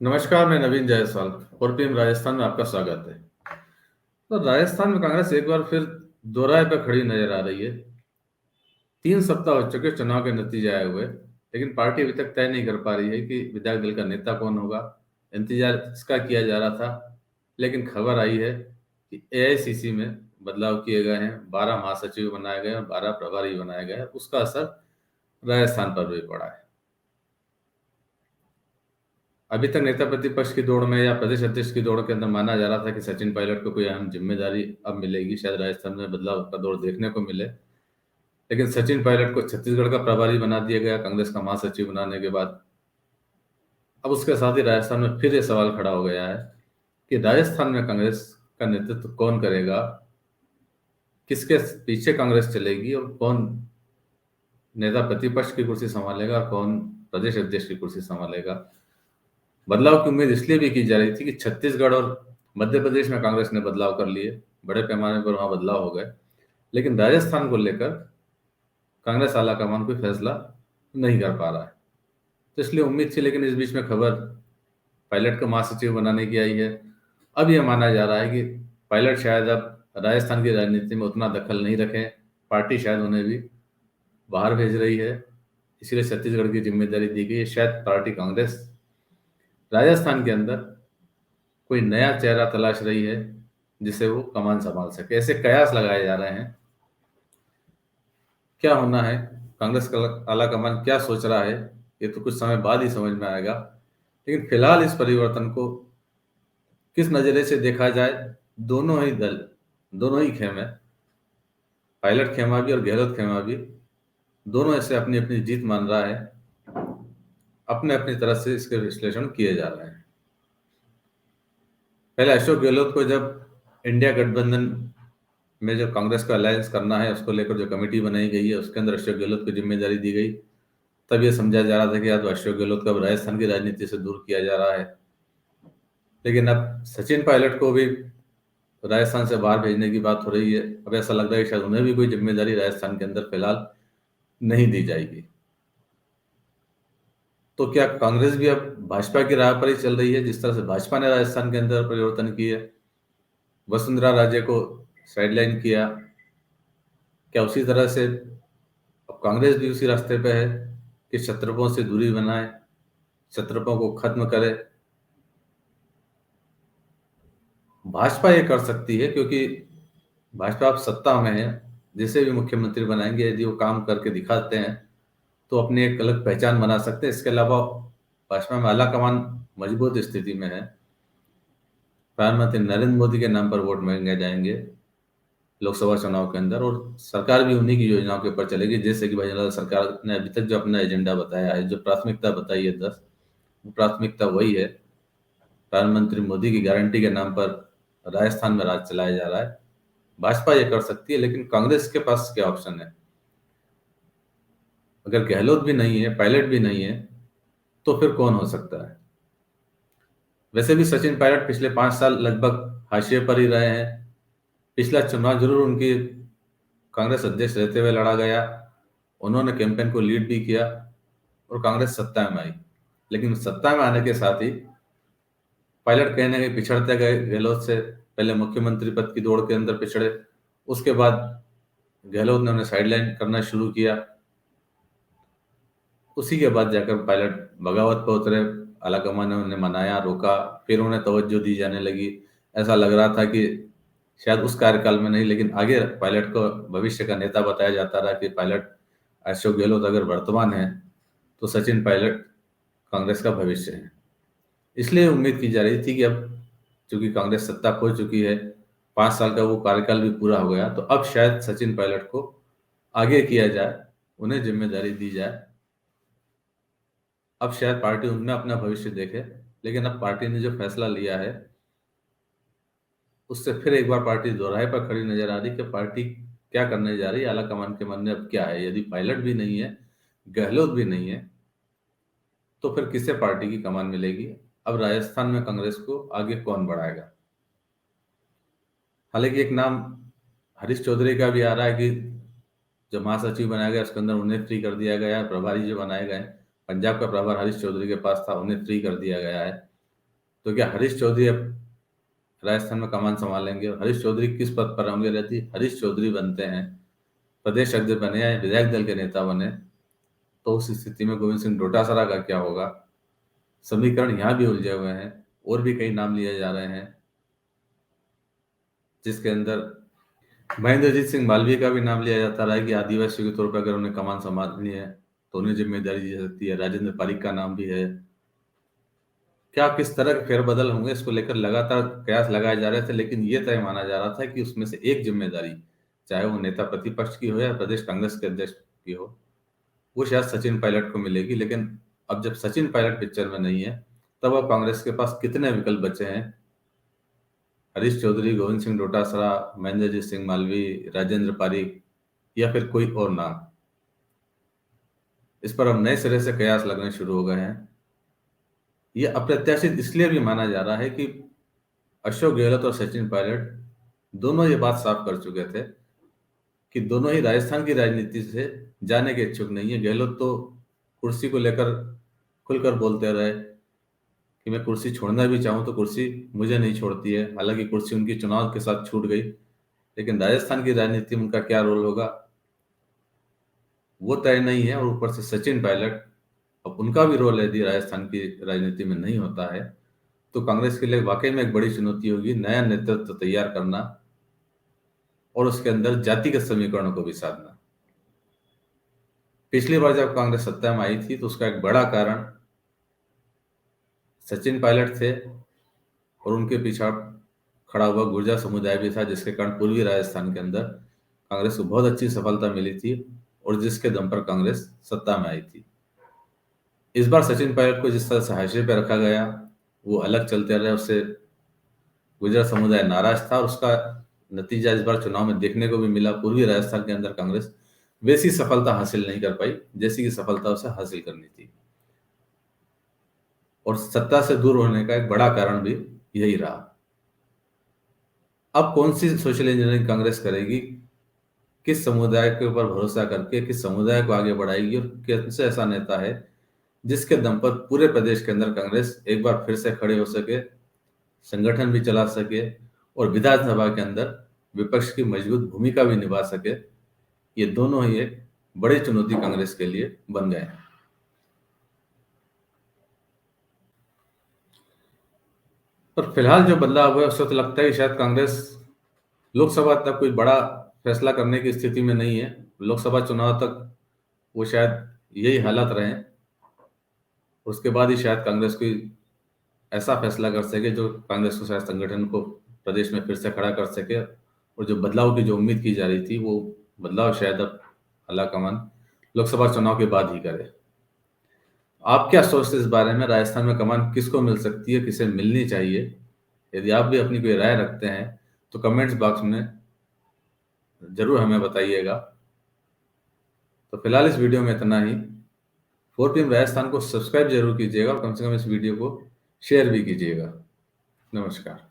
नमस्कार, मैं नवीन जायसवाल और टीम राजस्थान में आपका स्वागत है। तो राजस्थान में कांग्रेस एक बार फिर दोहराए पर खड़ी नजर आ रही है। 3 सप्ताह हो चुके चुनाव के नतीजे आए हुए, लेकिन पार्टी अभी तक तय नहीं कर पा रही है कि विधायक दल का नेता कौन होगा। इंतजार इसका किया जा रहा था, लेकिन खबर आई है कि एआईसीसी में बदलाव किए गए हैं, 12 महासचिव बनाए गए हैं, 12 प्रभारी बनाए गए हैं। उसका असर राजस्थान पर भी पड़ा है। अभी तक नेता प्रतिपक्ष की दौड़ में या प्रदेश अध्यक्ष की दौड़ के अंदर माना जा रहा था कि सचिन पायलट को कोई अहम जिम्मेदारी अब मिलेगी, शायद राजस्थान में बदलाव का दौर देखने को मिले। लेकिन सचिन पायलट को छत्तीसगढ़ का प्रभारी बना दिया गया कांग्रेस का महासचिव बनाने के बाद। अब उसके साथ ही राजस्थान में फिर ये सवाल खड़ा हो गया है कि राजस्थान में कांग्रेस का नेतृत्व कौन करेगा, किसके पीछे कांग्रेस चलेगी और कौन नेता प्रतिपक्ष की कुर्सी संभालेगा, कौन प्रदेश अध्यक्ष की कुर्सी संभालेगा। बदलाव की उम्मीद इसलिए भी की जा रही थी कि छत्तीसगढ़ और मध्य प्रदेश में कांग्रेस ने बदलाव कर लिए, बड़े पैमाने पर वहां बदलाव हो गए। लेकिन राजस्थान को लेकर कांग्रेस आलाकमान कोई फैसला नहीं कर पा रहा है। तो इसलिए उम्मीद थी, लेकिन इस बीच में खबर पायलट को महासचिव बनाने की आई है। अब यह माना जा रहा है कि पायलट शायद अब राजस्थान की राजनीति में उतना दखल नहीं रखें, पार्टी शायद उन्हें भी बाहर भेज रही है, इसलिए छत्तीसगढ़ की जिम्मेदारी दी गई है। शायद पार्टी कांग्रेस राजस्थान के अंदर कोई नया चेहरा तलाश रही है जिसे वो कमान संभाल सके। ऐसे कयास लगाए जा रहे हैं। क्या होना है, कांग्रेस का आला कमान क्या सोच रहा है, ये तो कुछ समय बाद ही समझ में आएगा। लेकिन फिलहाल इस परिवर्तन को किस नजरिए से देखा जाए, दोनों ही दल, दोनों ही खेमे, पायलट खेमा भी और गहलोत खेमा भी, दोनों ऐसे अपनी अपनी जीत मान रहा है। अपने अपनी तरफ से इसके विश्लेषण किए जा रहे हैं। पहले अशोक गहलोत को जब इंडिया गठबंधन में जो कांग्रेस का अलायंस करना है उसको लेकर जो कमेटी बनाई गई है उसके अंदर अशोक गहलोत को जिम्मेदारी दी गई, तब ये समझा जा रहा था कि या तो अशोक गहलोत को अब राजस्थान की राजनीति से दूर किया जा रहा है। लेकिन अब सचिन पायलट को भी राजस्थान से बाहर भेजने की बात हो रही है। अब ऐसा लग रहा है कि शायद उन्हें भी कोई जिम्मेदारी राजस्थान के अंदर फिलहाल नहीं दी जाएगी। तो क्या कांग्रेस भी अब भाजपा की राह पर ही चल रही है, जिस तरह से भाजपा ने राजस्थान के अंदर परिवर्तन किए, वसुंधरा राजे को साइडलाइन किया, क्या उसी तरह से अब कांग्रेस भी उसी रास्ते पे है कि शत्रुओं से दूरी बनाए, शत्रुओं को खत्म करे। भाजपा ये कर सकती है क्योंकि भाजपा अब सत्ता में है। जिसे भी मुख्यमंत्री बनाएंगे, यदि वो काम करके दिखाते हैं तो अपनी एक अलग पहचान बना सकते हैं। इसके अलावा भाजपा में आला कमान मजबूत स्थिति में है। प्रधानमंत्री नरेंद्र मोदी के नाम पर वोट मांगे जाएंगे लोकसभा चुनाव के अंदर, और सरकार भी उन्हीं की योजनाओं के ऊपर चलेगी। जैसे कि भाजपा सरकार ने अभी तक जो अपना एजेंडा बताया है, जो प्राथमिकता बताई है 10, वो प्राथमिकता वही है। प्रधानमंत्री मोदी की गारंटी के नाम पर राजस्थान में राज चलाया जा रहा है। भाजपा ये कर सकती है, लेकिन कांग्रेस के पास क्या ऑप्शन है? अगर गहलोत भी नहीं है, पायलट भी नहीं है, तो फिर कौन हो सकता है? वैसे भी सचिन पायलट पिछले 5 साल लगभग हाशिए पर ही रहे हैं। पिछला चुनाव जरूर उनकी कांग्रेस अध्यक्ष रहते हुए लड़ा गया, उन्होंने कैंपेन को लीड भी किया और कांग्रेस सत्ता में आई। लेकिन सत्ता में आने के साथ ही पायलट कहीं ना कहीं पिछड़ते गए गहलोत से। पहले मुख्यमंत्री पद की दौड़ के अंदर पिछड़े, उसके बाद गहलोत ने उन्हें साइडलाइन करना शुरू किया। उसी के बाद जाकर पायलट बगावत पर उतरे। आलाकमान ने उन्हें मनाया, रोका, फिर उन्हें तवज्जो दी जाने लगी। ऐसा लग रहा था कि शायद उस कार्यकाल में नहीं, लेकिन आगे पायलट को भविष्य का नेता बताया जाता रहा कि पायलट अशोक गहलोत अगर वर्तमान है तो सचिन पायलट कांग्रेस का भविष्य है। इसलिए उम्मीद की जा रही थी कि अब चूंकि कांग्रेस सत्ता खो चुकी है, 5 साल का वो कार्यकाल भी पूरा हो गया, तो अब शायद सचिन पायलट को आगे किया जाए, उन्हें जिम्मेदारी दी जाए। अब शायद पार्टी उनमें अपना भविष्य देखे। लेकिन अब पार्टी ने जो फैसला लिया है उससे फिर एक बार पार्टी दोहराए पर खड़ी नजर आ रही कि पार्टी क्या करने जा रही है, आलाकमान के मन में अब क्या है। यदि पायलट भी नहीं है, गहलोत भी नहीं है, तो फिर किसे पार्टी की कमान मिलेगी? अब राजस्थान में कांग्रेस को आगे कौन बढ़ाएगा? हालांकि एक नाम हरीश चौधरी का भी आ रहा है कि जो महासचिव बनाया गया उसके अंदर उन्हें फ्री कर दिया गया है। प्रभारी जो बनाए गए, पंजाब का प्रभार हरीश चौधरी के पास था, उन्हें फ्री कर दिया गया है। तो क्या हरीश चौधरी अब राजस्थान में कमान संभालेंगे? और हरीश चौधरी किस पद पर होंगे? यदि हरीश चौधरी बनते हैं, प्रदेश अध्यक्ष बने या विधायक दल के नेता बने, तो उस स्थिति में गोविंद सिंह डोटासरा का क्या होगा? समीकरण यहाँ भी उलझे हुए हैं। और भी कई नाम लिए जा रहे हैं, जिसके अंदर महेंद्रजीत सिंह मालवीय का भी नाम लिया जाता रहा है कि आदिवासी के तौर पर अगर उन्हें कमान संभालनी है तो उन्हें जिम्मेदारी दी जा सकती है। राजेंद्र पारिक का नाम भी है। क्या किस तरह के फेरबदल होंगे, इसको लेकर लगातार कयास लगाए जा रहे थे, लेकिन ये तय माना जा रहा था कि उसमें से एक जिम्मेदारी, चाहे वो नेता प्रतिपक्ष की हो या प्रदेश कांग्रेस के अध्यक्ष की हो, वो शायद सचिन पायलट को मिलेगी। लेकिन अब जब सचिन पायलट पिक्चर में नहीं है, तब अब कांग्रेस के पास कितने विकल्प बचे हैं? हरीश चौधरी, गोविंद सिंह डोटासरा, महेंद्रजीत सिंह मालवीय, राजेंद्र पारिक, या फिर कोई और नाम? इस पर अब नए सिरे से कयास लगने शुरू हो गए हैं। ये अप्रत्याशित इसलिए भी माना जा रहा है कि अशोक गहलोत और सचिन पायलट दोनों ये बात साफ कर चुके थे कि दोनों ही राजस्थान की राजनीति से जाने के इच्छुक नहीं है। गहलोत तो कुर्सी को लेकर खुलकर बोलते रहे कि मैं कुर्सी छोड़ना भी चाहूं तो कुर्सी मुझे नहीं छोड़ती है। हालांकि कुर्सी उनकी चुनाव के साथ छूट गई, लेकिन राजस्थान की राजनीति में उनका क्या रोल होगा वो तय नहीं है। और ऊपर से सचिन पायलट, अब उनका भी रोल यदि राजस्थान की राजनीति में नहीं होता है तो कांग्रेस के लिए वाकई में एक बड़ी चुनौती होगी नया नेतृत्व तैयार करना और उसके अंदर जातिगत समीकरणों को भी साधना। पिछली बार जब कांग्रेस सत्ता में आई थी तो उसका एक बड़ा कारण सचिन पायलट थे और उनके पीछे खड़ा हुआ गुर्जर समुदाय भी था, जिसके कारण पूर्वी राजस्थान के अंदर कांग्रेस को बहुत अच्छी सफलता मिली थी और जिसके दम पर कांग्रेस सत्ता में आई थी। इस बार सचिन पायलट को जिस तरह से हाशिए पे रखा गया, वो अलग चलते रहे, उससे गुर्जर समुदाय नाराज था और उसका नतीजा इस बार चुनाव में देखने को भी मिला। पूर्वी राजस्थान के अंदर कांग्रेस वैसी सफलता हासिल नहीं कर पाई जैसी की सफलता उसे हासिल करनी थी, और सत्ता से दूर होने का एक बड़ा कारण भी यही रहा। अब कौन सी सोशल इंजीनियरिंग कांग्रेस करेगी, किस समुदाय के ऊपर भरोसा करके किस समुदाय को आगे बढ़ाएगी, और कैसे ऐसा नेता है जिसके दम पर पूरे प्रदेश के अंदर कांग्रेस एक बार फिर से खड़े हो सके, संगठन भी चला सके और विधानसभा के अंदर विपक्ष की मजबूत भूमिका भी निभा सके। ये दोनों ही एक बड़ी चुनौती कांग्रेस के लिए बन गए हैं। पर फिलहाल जो बदलाव हुआ है उससे तो लगता है कि शायद कांग्रेस लोकसभा तक कोई बड़ा फैसला करने की स्थिति में नहीं है। लोकसभा चुनाव तक वो शायद यही हालत रहे, उसके बाद ही शायद कांग्रेस कोई ऐसा फैसला कर सके जो कांग्रेस को शायद संगठन को प्रदेश में फिर से खड़ा कर सके, और जो बदलाव की जो उम्मीद की जा रही थी वो बदलाव शायद अब अलाकमान लोकसभा चुनाव के बाद ही करे। आप क्या सोचते हैं इस बारे में? राजस्थान में कमान किसको मिल सकती है, किसे मिलनी चाहिए? यदि आप भी अपनी कोई राय रखते हैं तो कमेंट्स बॉक्स में जरूर हमें बताइएगा। तो फिलहाल इस वीडियो में इतना ही। 4PM राजस्थान को सब्सक्राइब जरूर कीजिएगा और कम से कम इस वीडियो को शेयर भी कीजिएगा। नमस्कार।